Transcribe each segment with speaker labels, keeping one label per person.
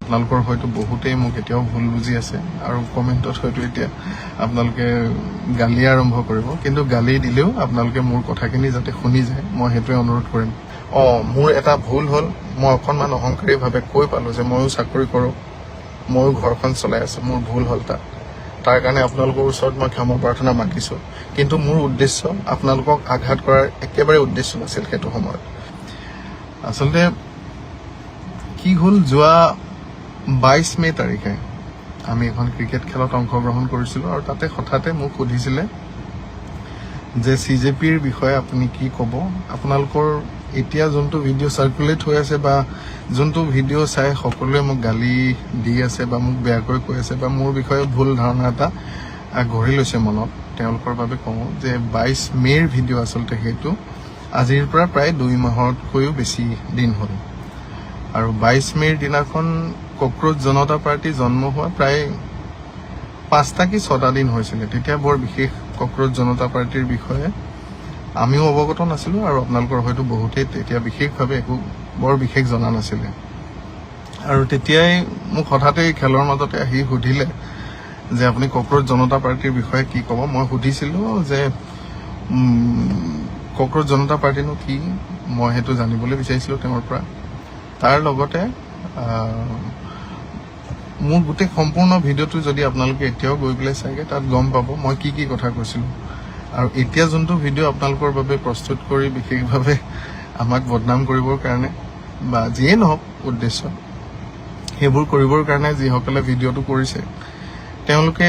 Speaker 1: আপোনালোকৰ হয়তো বহুতেই মোক এতিয়াও ভুল বুজি আছে আৰু কমেণ্টত হয়তো এতিয়া আপোনালোকে গালি আৰম্ভ কৰিব, কিন্তু গালি দিলেও আপোনালোকে মোৰ কথাখিনি যাতে শুনি যায় মই সেইটোৱে অনুৰোধ কৰিম। মোৰ এটা ভুল হ'ল, মই অকণমান অহংকাৰীভাৱে কৈ পালোঁ যে ময়ো চাকৰি কৰোঁ, ময়ো ঘৰখন চলাই আছোঁ, মোৰ ভুল হ'ল তাৰ কাৰণে আপোনালোকৰ ওচৰত মই ক্ষমা প্ৰাৰ্থনা মাগিছোঁ। কিন্তু মোৰ উদ্দেশ্য আপোনালোকক আঘাত কৰাৰ একেবাৰে উদ্দেশ্য নাছিল সেইটো সময়ত। আচলতে কি হ'ল, যোৱা 22 মে তাৰিখে আমি এখন ক্ৰিকেট খেলত অংশগ্ৰহণ কৰিছিলোঁ আৰু তাতে হঠাতে মোক সুধিছিলে যে CJPৰ বিষয়ে আপুনি কি ক'ব। আপোনালোকৰ এতিয়া যোনটো ভিডিঅ' চাৰ্কুলেট হৈ আছে বা যোনটো ভিডিঅ' চাই সকলোৱে মোক গালি দি আছে বা মোক বেয়াকৈ কৈ আছে বা মোৰ বিষয়ে ভুল ধাৰণা এটা গঢ়ি লৈছে মনত, তেওঁলোকৰ বাবে কওঁ যে 22 মে'ৰ ভিডিঅ' আচলতে সেইটো আজিৰ পৰা প্ৰায় 2 মাহতকৈও বেছি দিন হ'ল। আৰু 22 মে'ৰ দিনাখন কক্ৰোচ জনতা পাৰ্টি জন্ম হোৱা প্ৰায় 5টা কি 6টা দিন হৈছিলে। তেতিয়া বৰ বিশেষ কক্ৰোচ জনতা পাৰ্টিৰ বিষয়ে আমিও অৱগত নাছিলোঁ আৰু আপোনালোকৰ হয়তো বহুতেই তেতিয়া বিশেষভাৱে একো বৰ বিশেষ জনা নাছিলে। আৰু তেতিয়াই মোক হঠাতে খেলৰ মাজতে আহি সুধিলে যে আপুনি কক্ৰোচ জনতা পাৰ্টিৰ বিষয়ে কি ক'ব। মই সুধিছিলোঁ যে কক্ৰোচ জনতা পাৰ্টিনো কি, মই সেইটো জানিবলৈ বিচাৰিছিলোঁ তেওঁৰ পৰা। তাৰ লগতে মোৰ গোটেই সম্পূৰ্ণ ভিডিঅ'টো যদি আপোনালোকে এতিয়াও গৈ পেলাই চাগে তাত গম পাব মই কি কি কথা কৈছিলোঁ। আৰু এতিয়া যোনটো ভিডিঅ' আপোনালোকৰ বাবে প্ৰস্তুত কৰি বিশেষভাৱে আমাক বদনাম কৰিবৰ কাৰণে বা যিয়ে নহওক উদ্দেশ্য, সেইবোৰ কৰিবৰ কাৰণে যিসকলে ভিডিঅ'টো কৰিছে তেওঁলোকে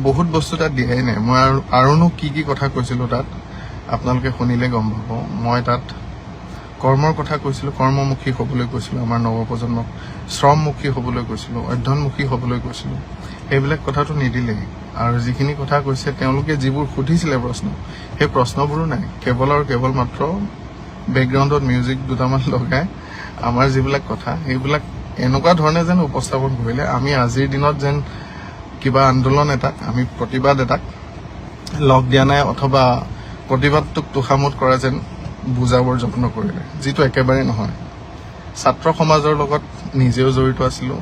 Speaker 1: বহুত বস্তু তাত দিয়াই নাই। মই আৰুনো কি কি কথা কৈছিলোঁ তাত আপোনালোকে শুনিলে গম পাব। মই তাত কৰ্মৰ কথা কৈছিলোঁ, কৰ্মমুখী হ'বলৈ কৈছিলোঁ, আমাৰ নৱপ্ৰজন্মক শ্ৰমমুখী হ'বলৈ কৈছিলোঁ, অধ্যয়নমুখী হ'বলৈ কৈছিলোঁ। সেইবিলাক কথাটো নিদিলেই। আৰু যিখিনি কথা কৈছে তেওঁলোকে যিবোৰ সুধিছিলে প্ৰশ্ন, সেই প্ৰশ্নবোৰো নাই। কেৱল আৰু কেৱল মাত্ৰ বেকগ্ৰাউণ্ডত মিউজিক দুটামান লগাই আমাৰ যিবিলাক কথা সেইবিলাক এনেকুৱা ধৰণে যেন উপস্থাপন কৰিলে আমি আজিৰ দিনত যেন কিবা আন্দোলন এটাক, আমি প্ৰতিবাদ এটাক লগ দিয়া নাই অথবা প্ৰতিবাদটোক তোষামোদ কৰা যেন বুজাবৰ যত্ন কৰিলে, যিটো একেবাৰে নহয়। ছাত্ৰ সমাজৰ লগত নিজেও জড়িত আছিলোঁ,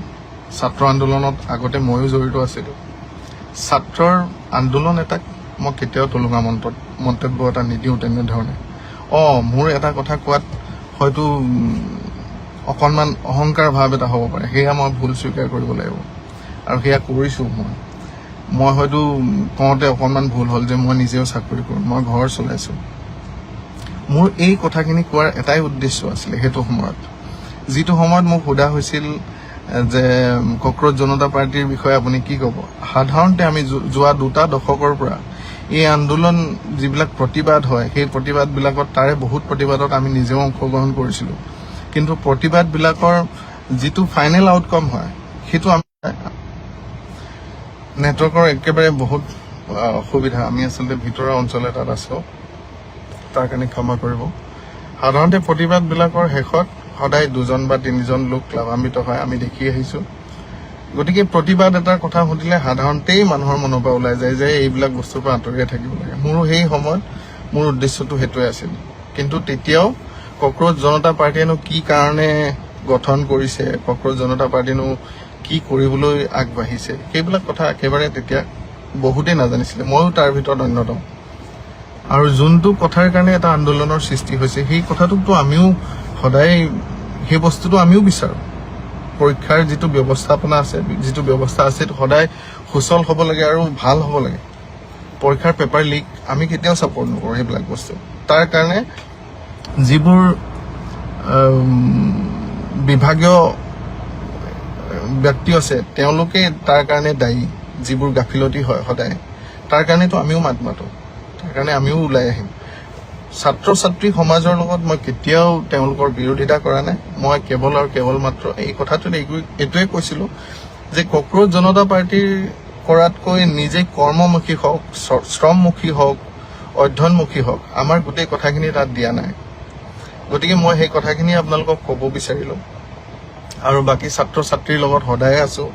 Speaker 1: ছাত্ৰ আন্দোলনত আগতে ময়ো জড়িত আছিলোঁ। ছাত্ৰৰ আন্দোলন এটাক মই কেতিয়াও তুলনা মন্তব্য এটা নিদিওঁ তেনেধৰণে। মোৰ এটা কথা কোৱাত হয়তো অকণমান অহংকাৰ ভাৱ এটা হ'ব পাৰে, সেয়া মই ভুল স্বীকাৰ কৰিব লাগিব আৰু সেয়া কৰিছোঁ। মই হয়তো কওঁতে অকণমান ভুল হ'ল যে মই নিজেও চাকৰি কৰোঁ, মই ঘৰ চলাইছোঁ। মোৰ এই কথাখিনি কোৱাৰ এটাই উদ্দেশ্য আছিলে সেইটো সময়ত। যিটো সময়ত মোক সোধা হৈছিল যে কক্ৰোচ জনতা পাৰ্টিৰ বিষয়ে আপুনি কি ক'ব, সাধাৰণতে আমি যোৱা 2টা দশকৰ পৰা এই আন্দোলন যিবিলাক প্ৰতিবাদ হয় সেই প্ৰতিবাদবিলাকত, তাৰে বহুত প্ৰতিবাদত আমি নিজেও অংশগ্ৰহণ কৰিছিলোঁ। কিন্তু প্ৰতিবাদবিলাকৰ যিটো ফাইনেল আউটকাম হয় সেইটো আমি নেটৱৰ্কৰ একেবাৰে বহুত অসুবিধা, আমি আচলতে ভিতৰুৱা অঞ্চল এটাত আছোঁ, তাৰ কাৰণে ক্ষমা কৰিব। সাধাৰণতে প্ৰতিবাদবিলাকৰ শেষত সদায় 2জন বা 3জন লোক লাভান্বিত হয়, আমি দেখি আহিছোঁ। গতিকে প্ৰতিবাদ এটাৰ কথা সুধিলে সাধাৰণতেই মানুহৰ মনৰ পৰা ওলাই যায় যে এইবিলাক বস্তুৰ পৰা আঁতৰিয়ে থাকিব লাগে। মোৰো সেই সময়ত মোৰ উদ্দেশ্যটো সেইটোৱে আছিল। কিন্তু তেতিয়াও কক্ৰোচ জনতা পাৰ্টিয়েনো কি কাৰণে গঠন কৰিছে, কক্ৰোচ জনতা পাৰ্টিনো কি কৰিবলৈ আগবাঢ়িছে, সেইবিলাক কথা একেবাৰে তেতিয়া বহুতেই নাজানিছিলে, ময়ো তাৰ ভিতৰত অন্যতম। আৰু যোনটো কথাৰ কাৰণে এটা আন্দোলনৰ সৃষ্টি হৈছে সেই কথাটোকতো আমিও সদায় সেই বস্তুটো আমিও বিচাৰোঁ। পৰীক্ষাৰ যিটো ব্যৱস্থাপনা আছে, যিটো ব্যৱস্থা আছে সেইটো সদায় সুচল হ'ব লাগে আৰু ভাল হ'ব লাগে। পৰীক্ষাৰ পেপাৰ লিক আমি কেতিয়াও ছাপোৰ্ট নকৰোঁ সেইবিলাক বস্তু। তাৰ কাৰণে যিবোৰ বিভাগীয় ব্যক্তি আছে তেওঁলোকে তাৰ কাৰণে দায়ী, যিবোৰ গাফিলতি হয় সদায়, তাৰ কাৰণেতো আমিও মাত মাতোঁ, তাৰ কাৰণে আমিও ওলাই আহিম। ছাত্ৰ ছাত্ৰী সমাজৰ লগত মই কেতিয়াও তেওঁলোকৰ বিৰোধিতা কৰা নাই। মই কেৱল আৰু কেৱল মাত্ৰ এই কথাটোত এইটোৱে কৈছিলোঁ যে কক্ৰোচ জনতা পাৰ্টিৰ কৰাতকৈ নিজে কৰ্মমুখী হওক, শ্ৰমমুখী হওক, অধ্যয়নমুখী হওক, আমাৰ গোটেই কথাখিনি তাত দিয়া নাই। গতিকে মই সেই কথাখিনি আপোনালোকক ক'ব বিচাৰিলোঁ। আৰু বাকী ছাত্ৰ ছাত্ৰীৰ লগত সদায়ে আছোঁ,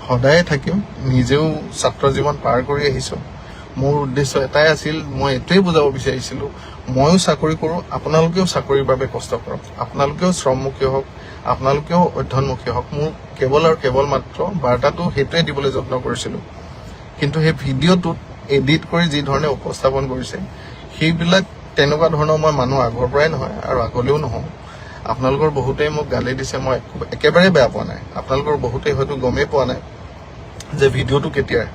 Speaker 1: সদায়ে থাকিম, নিজেও ছাত্ৰ জীৱন পাৰ কৰি আহিছোঁ। মোৰ উদ্দেশ্য এটাই আছিল, মই এইটোৱে বুজাব বিচাৰিছিলোঁ ময়ো চাকৰি কৰোঁ, আপোনালোকেও চাকৰিৰ বাবে কষ্ট কৰক, আপোনালোকেও শ্ৰমমুখী হওক, আপোনালোকেও অধ্যয়নমুখী হওক। মোৰ কেৱল আৰু কেৱল মাত্ৰ বাৰ্তাটো সেইটোৱে দিবলৈ যত্ন কৰিছিলোঁ, কিন্তু সেই ভিডিঅ'টোত এডিট কৰি যি ধৰণে উপস্থাপন কৰিছে সেইবিলাক তেনেকুৱা ধৰণৰ মই মানুহ আগৰ পৰাই নহয় আৰু আগলৈও নহওঁ। আপোনালোকৰ বহুতেই মোক গালি দিছে, মই একেবাৰে বেয়া পোৱা নাই। আপোনালোকৰ বহুতেই হয়তো গমেই পোৱা নাই যে ভিডিঅ'টো কেতিয়াৰ।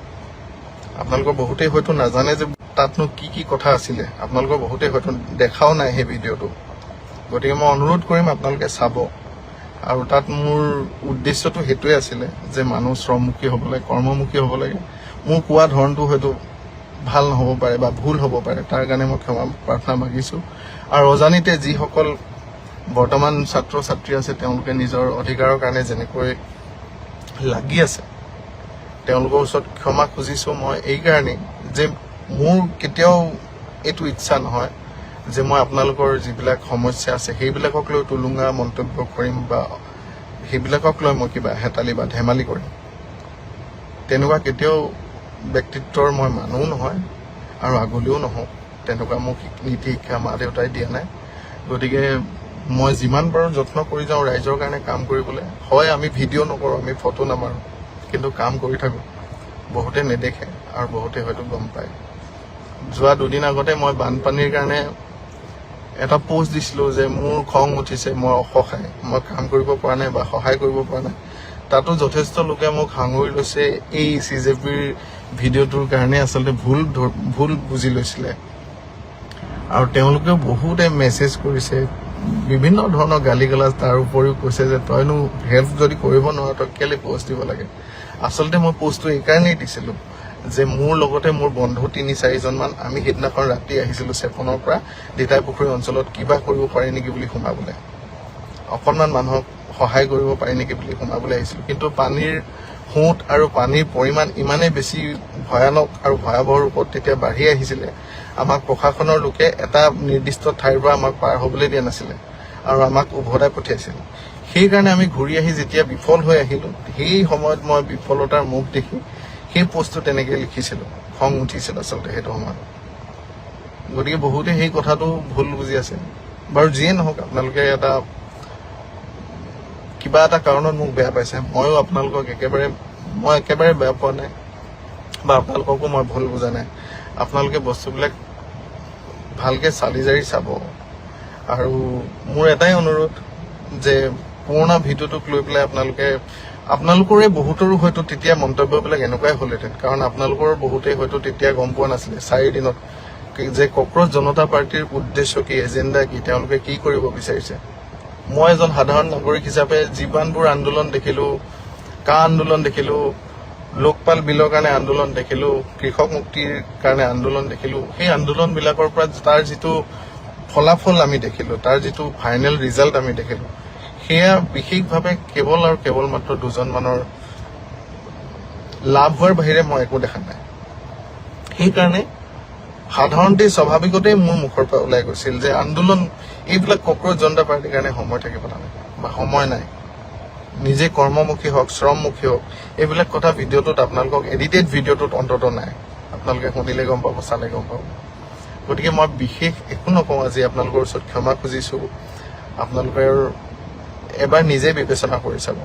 Speaker 1: আপোনালোকৰ বহুতেই হয়তো নাজানে যে তাতনো কি কি কথা আছিলে। আপোনালোকৰ বহুতেই হয়তো দেখাও নাই সেই ভিডিঅ'টো। গতিকে মই অনুৰোধ কৰিম আপোনালোকে চাব। আৰু তাত মোৰ উদ্দেশ্যটো সেইটোৱে আছিলে যে মানুহ শ্ৰমমুখী হ'ব লাগে, কৰ্মমুখী হ'ব লাগে। মোৰ কোৱা ধৰণটো হয়তো ভাল নহ'ব পাৰে বা ভুল হ'ব পাৰে, তাৰ কাৰণে মই ক্ষমা প্ৰাৰ্থনা মাগিছোঁ। আৰু অজানিতে যিসকল বৰ্তমান ছাত্ৰ ছাত্ৰী আছে তেওঁলোকে নিজৰ অধিকাৰৰ কাৰণে যেনেকৈ লাগি আছে, তেওঁলোকৰ ওচৰত ক্ষমা খুজিছোঁ মই এইকাৰণেই যে মোৰ কেতিয়াও এইটো ইচ্ছা নহয় যে মই আপোনালোকৰ যিবিলাক সমস্যা আছে সেইবিলাকক লৈ টুলুঙা মন্তব্য কৰিম বা সেইবিলাকক লৈ মই কিবা হেতালি বা ধেমালি কৰিম। তেনেকুৱা কেতিয়াও ব্যক্তিত্বৰ মই মানুহো নহয় আৰু আগলৈও নহওঁ। তেনেকুৱা মোক নীতি শিক্ষা মা দেউতাই দিয়া নাই। গতিকে মই যিমান পাৰোঁ যত্ন কৰি যাওঁ ৰাইজৰ কাৰণে কাম কৰিবলৈ। হয়, আমি ভিডিঅ' নকৰোঁ, আমি ফটো নামাৰোঁ, কিন্তু কাম কৰি থাকোঁ। বহুতে নেদেখে আৰু বহুতে হয়তো গম পায়। যোৱা দুদিন আগতে মই বানপানীৰ কাৰণে এটা পোষ্ট দিছিলোঁ যে মোৰ খং উঠিছে, মই অসহায়, মই কাম কৰিব পৰা নাই বা সহায় কৰিব পৰা নাই। তাতো যথেষ্ট লোকে মোক সাঙুৰি লৈছে এই CJPৰ ভিডিঅ'টোৰ কাৰণে আচলতে ভুল বুজি লৈছিলে। আৰু তেওঁলোকেও বহুতে মেছেজ কৰিছে, বিভিন্ন ধৰণৰ গালি গালাজ। তাৰ উপৰিও কৈছে যে তইনো হেল্প যদি কৰিব নোৱাৰ তই কেলৈ পোষ্ট দিব লাগে। আচলতে মই পোষ্টটো এইকাৰণেই দিছিলোঁ যে মোৰ লগতে মোৰ বন্ধু ৩-৪জন মান আমি সেইদিনাখন ৰাতি আহিছিলোঁ চেপনৰ পৰা দিতাই পুখুৰী অঞ্চলত কিবা কৰিব পাৰি নেকি বুলি সোমাবলৈ, অকণমান মানুহক সহায় কৰিব পাৰি নেকি বুলি সোমাবলৈ আহিছিলোঁ। কিন্তু পানীৰ সোঁত আৰু পানীৰ পৰিমাণ ইমানেই বেছি ভয়ানক আৰু ভয়াৱহ ৰূপত তেতিয়া বাঢ়ি আহিছিলে, আমাক প্ৰশাসনৰ লোকে এটা নিৰ্দিষ্ট ঠাইৰ পৰা আমাক পাৰ হ'বলৈ দিয়া নাছিলে আৰু আমাক উভতাই পঠিয়াইছিল। সেইকাৰণে আমি ঘূৰি আহি যেতিয়া বিফল হৈ আহিলোঁ, সেই সময়ত মই বিফলতাৰ মুখ দেখি সেই পোষ্টটো তেনেকৈ লিখিছিলোঁ। খং উঠিছিল আচলতে সেইটো সময়ত। গতিকে বহুতে সেই কথাটো ভুল বুজি আছে। বাৰু যিয়ে নহওক, আপোনালোকে কিবা এটা কাৰণত মোক বেয়া পাইছে। ময়ো আপোনালোকক একেবাৰে বেয়া পোৱা নাই বা আপোনালোককো মই ভুল বুজা নাই। আপোনালোকে বস্তুবিলাক ভালকৈ চালি জাৰি চাব। আৰু মোৰ এটাই অনুৰোধ যে পুৰণা ভিডিঅ'টোক লৈ পেলাই আপোনালোকৰে বহুতৰো হয়তো তেতিয়া মন্তব্যবিলাক এনেকুৱাই হ'লহেঁতেন। কাৰণ আপোনালোকৰ বহুতেই হয়তো তেতিয়া গম পোৱা নাছিলে 4 দিনত যে কক্ৰজ জনতা পাৰ্টীৰ উদ্দেশ্য কি, এজেণ্ডা কি, তেওঁলোকে কি কৰিব বিচাৰিছে। মই এজন সাধাৰণ নাগৰিক হিচাপে যিমানবোৰ আন্দোলন দেখিলোঁ, কা আন্দোলন দেখিলোঁ, লোকপাল বিলৰ কাৰণে আন্দোলন দেখিলোঁ, কৃষক মুক্তিৰ কাৰণে আন্দোলন দেখিলোঁ, সেই আন্দোলনবিলাকৰ পৰা তাৰ যিটো ফলাফল আমি দেখিলোঁ, তাৰ যিটো ফাইনেল ৰিজাল্ট আমি দেখিলোঁ, সেয়া বিশেষভাৱে কেৱল আৰু কেৱল মাত্ৰ 2জন মানৰ লাভ হোৱাৰ বাহিৰে মই একো দেখা নাই। সেইকাৰণে সাধাৰণতে স্বাভাৱিকতেই মোৰ মুখৰ পৰা ওলাই গৈছিল যে আন্দোলন এইবিলাক কক্ৰজ জনতা পাৰ্টীৰ কাৰণে সময় থাকিব নালাগে বা সময় নাই। নিজে কৰ্মমুখী হওক, শ্ৰমমুখী হওক, এইবিলাক কথা ভিডিঅ'টোত আপোনালোকক এডিটেড ভিডিঅ'টোত অন্তত নাই। আপোনালোকে শুনিলে গম পাব, চালে গম পাব। গতিকে মই বিশেষ একো নকওঁ। আজি আপোনালোকৰ ওচৰত ক্ষমা খুজিছোঁ। আপোনালোকে এবাৰ নিজে বিবেচনা কৰি চাব।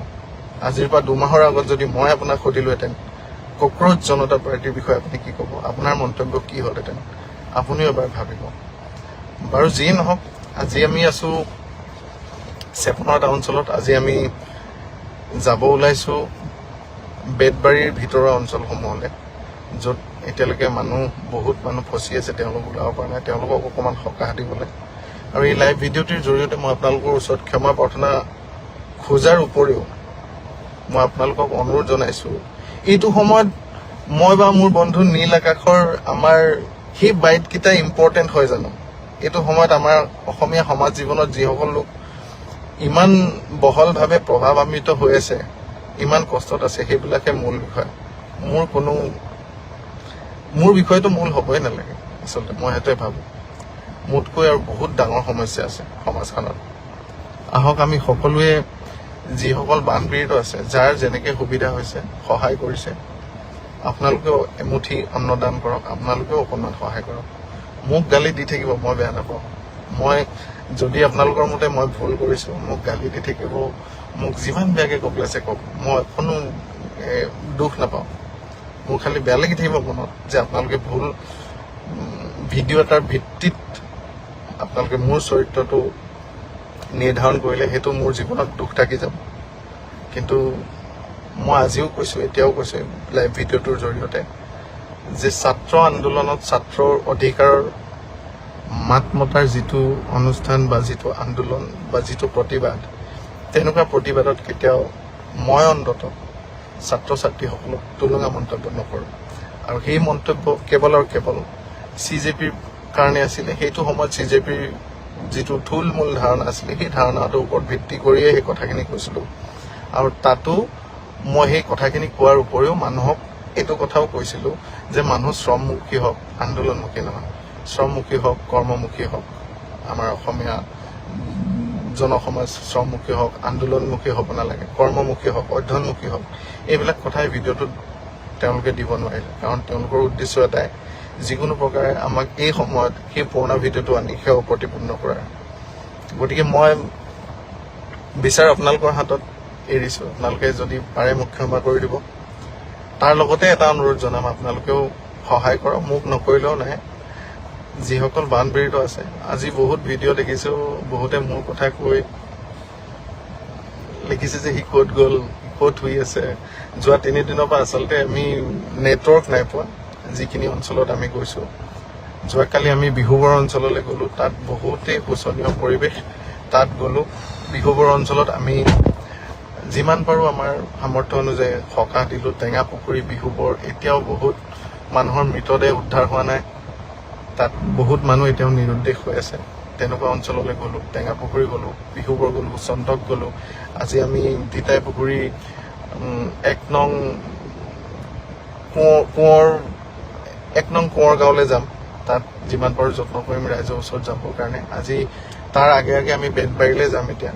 Speaker 1: আজিৰ পৰা 2 মাহৰ আগত যদি মই আপোনাক সুধিলোহেঁতেন কক্ৰজ জনতা পাৰ্টীৰ বিষয়ে আপুনি কি ক'ব, আপোনাৰ মন্তব্য কি হ'লহেঁতেন, আপুনিও এবাৰ ভাবিব। বাৰু যিয়ে নহওক, আজি আমি আছোঁ চেপনৰ এটা অঞ্চলত। আজি আমি যাব ওলাইছোঁ বেতবাৰীৰ ভিতৰৰ অঞ্চলসমূহলৈ, য'ত এতিয়ালৈকে বহুত মানুহ ফচি আছে, তেওঁলোক ওলাব পৰা নাই। তেওঁলোকক অকণমান সকাহ দিবলৈ আৰু এই লাইভ ভিডিঅ'টিৰ জৰিয়তে মই আপোনালোকৰ ওচৰত ক্ষমা প্ৰাৰ্থনা খোজাৰ উপৰিও মই আপোনালোকক অনুৰোধ জনাইছোঁ, এইটো সময়ত মই বা মোৰ বন্ধু নীল আকাশৰ আমাৰ সেই বাইটকেইটা ইম্পৰ্টেণ্ট হয় জানো? এইটো সময়ত আমাৰ অসমীয়া সমাজ জীৱনত যিসকল লোক ইমান বহলভাৱে প্ৰভাৱান্বিত হৈ আছে, ইমান কষ্টত আছে, সেইবিলাকে মূল বিষয়। মোৰ বিষয়টো মূল হ'বই নালাগে আচলতে, মই সেইটোৱে ভাবোঁ। মোতকৈ আৰু বহুত ডাঙৰ সমস্যা আছে সমাজখনত। আহক আমি সকলোৱে যিসকল বানপীড়িত আছে, যাৰ যেনেকৈ সুবিধা হৈছে সহায় কৰিছে, আপোনালোকেও এমুঠি অন্ন দান কৰক, আপোনালোকেও অকণমান সহায় কৰক। মোক গালি দি থাকিব, মই বেয়া নাপাওঁ। যদি আপোনালোকৰ মতে মই ভুল কৰিছোঁ, মোক গালি দি থাকিব, মোক যিমান বেয়াকে কপলাইছে কওক, মই কোনো দুখ নাপাওঁ। মোৰ খালি বেয়া লাগি থাকিব মনত যে আপোনালোকে ভুল ভিডিঅ' এটাৰ ভিত্তিত আপোনালোকে মোৰ চৰিত্ৰটো নিৰ্ধাৰণ কৰিলে, সেইটো মোৰ জীৱনত দুখ থাকি যাব। কিন্তু মই আজিও কৈছোঁ, এতিয়াও কৈছোঁ লাইভ ভিডিঅ'টোৰ জৰিয়তে যে ছাত্ৰ আন্দোলনত ছাত্ৰৰ অধিকাৰৰ মাত মতাৰ যিটো অনুষ্ঠান বা যিটো আন্দোলন বা যিটো প্ৰতিবাদ, তেনেকুৱা প্ৰতিবাদত কেতিয়াও মই অন্তত ছাত্ৰ ছাত্ৰীসকলক তুলনা মন্তব্য নকৰোঁ। আৰু সেই মন্তব্য কেৱল আৰু কেৱল CJPৰ কাৰণে আছিলে। সেইটো সময়ত CJPৰ যিটো থুলমূল ধাৰণা আছিলে, সেই ধাৰণাটোৰ ওপৰত ভিত্তি কৰিয়ে সেই কথাখিনি কৈছিলোঁ। আৰু তাতো মই সেই কথাখিনি কোৱাৰ উপৰিও মানুহক এইটো কথাও কৈছিলোঁ যে মানুহ শ্ৰমমুখী হওক, আন্দোলনমুখী নহয়। শ্ৰমমুখী হওক, কৰ্মমুখী হওক, আমাৰ অসমীয়া জনসমাজ শ্ৰমমুখী হওক, আন্দোলনমুখী হ'ব নালাগে, কৰ্মমুখী হওক, অধ্যয়নমুখী হওক। এইবিলাক কথাই ভিডিঅ'টোত তেওঁলোকে দিব নোৱাৰিলে, কাৰণ তেওঁলোকৰ উদ্দেশ্য এটাই, যিকোনো প্ৰকাৰে আমাক এই সময়ত সেই পুৰণা ভিডিঅ'টো আনি সেৱা প্ৰতিপূৰ্ণ কৰাৰ। গতিকে মই বিচাৰ আপোনালোকৰ হাতত এৰিছোঁ। আপোনালোকে যদি পাৰে মোক ক্ষমা কৰি দিব। তাৰ লগতে এটা অনুৰোধ জনাম, আপোনালোকেও সহায় কৰক, মোক নকৰিলেও নাই। যিসকল বানপীড়িত আছে, আজি বহুত ভিডিঅ' দেখিছোঁ, বহুতে মোৰ কথা কৈ লিখিছে যে সি ক'ত গ'ল, ক'ত শুই আছে। যোৱা 3 দিনৰ পৰা আচলতে আমি নেটৱৰ্ক নাই পোৱা যিখিনি অঞ্চলত আমি গৈছোঁ। যোৱাকালি আমি বিহুবৰ অঞ্চললৈ গ'লোঁ, তাত বহুতেই শোচনীয় পৰিৱেশ। তাত গ'লোঁ, বিহুবৰ অঞ্চলত আমি যিমান পাৰোঁ আমাৰ সামৰ্থ্য অনুযায়ী সকাহ দিলোঁ। টেঙা পুখুৰী, বিহুবৰ, এতিয়াও বহুত মানুহৰ মৃতদেহ উদ্ধাৰ হোৱা নাই। তাত বহুত মানুহ এতিয়াও নিৰুদ্দেশ হৈ আছে। তেনেকুৱা অঞ্চললৈ গ'লোঁ, টেঙা পুখুৰী গ'লোঁ, বিহুবৰ গ'লোঁ, চন্তক গ'লোঁ। আজি আমি তিতাই পুখুৰী 1 নং কোঁৱৰ গাঁৱলৈ যাম। তাত যিমান পাৰোঁ যত্ন কৰিম ৰাইজৰ ওচৰত যাবৰ কাৰণে। আজি তাৰ আগে আগে আমি বেতবাৰীলৈ যাম এতিয়া।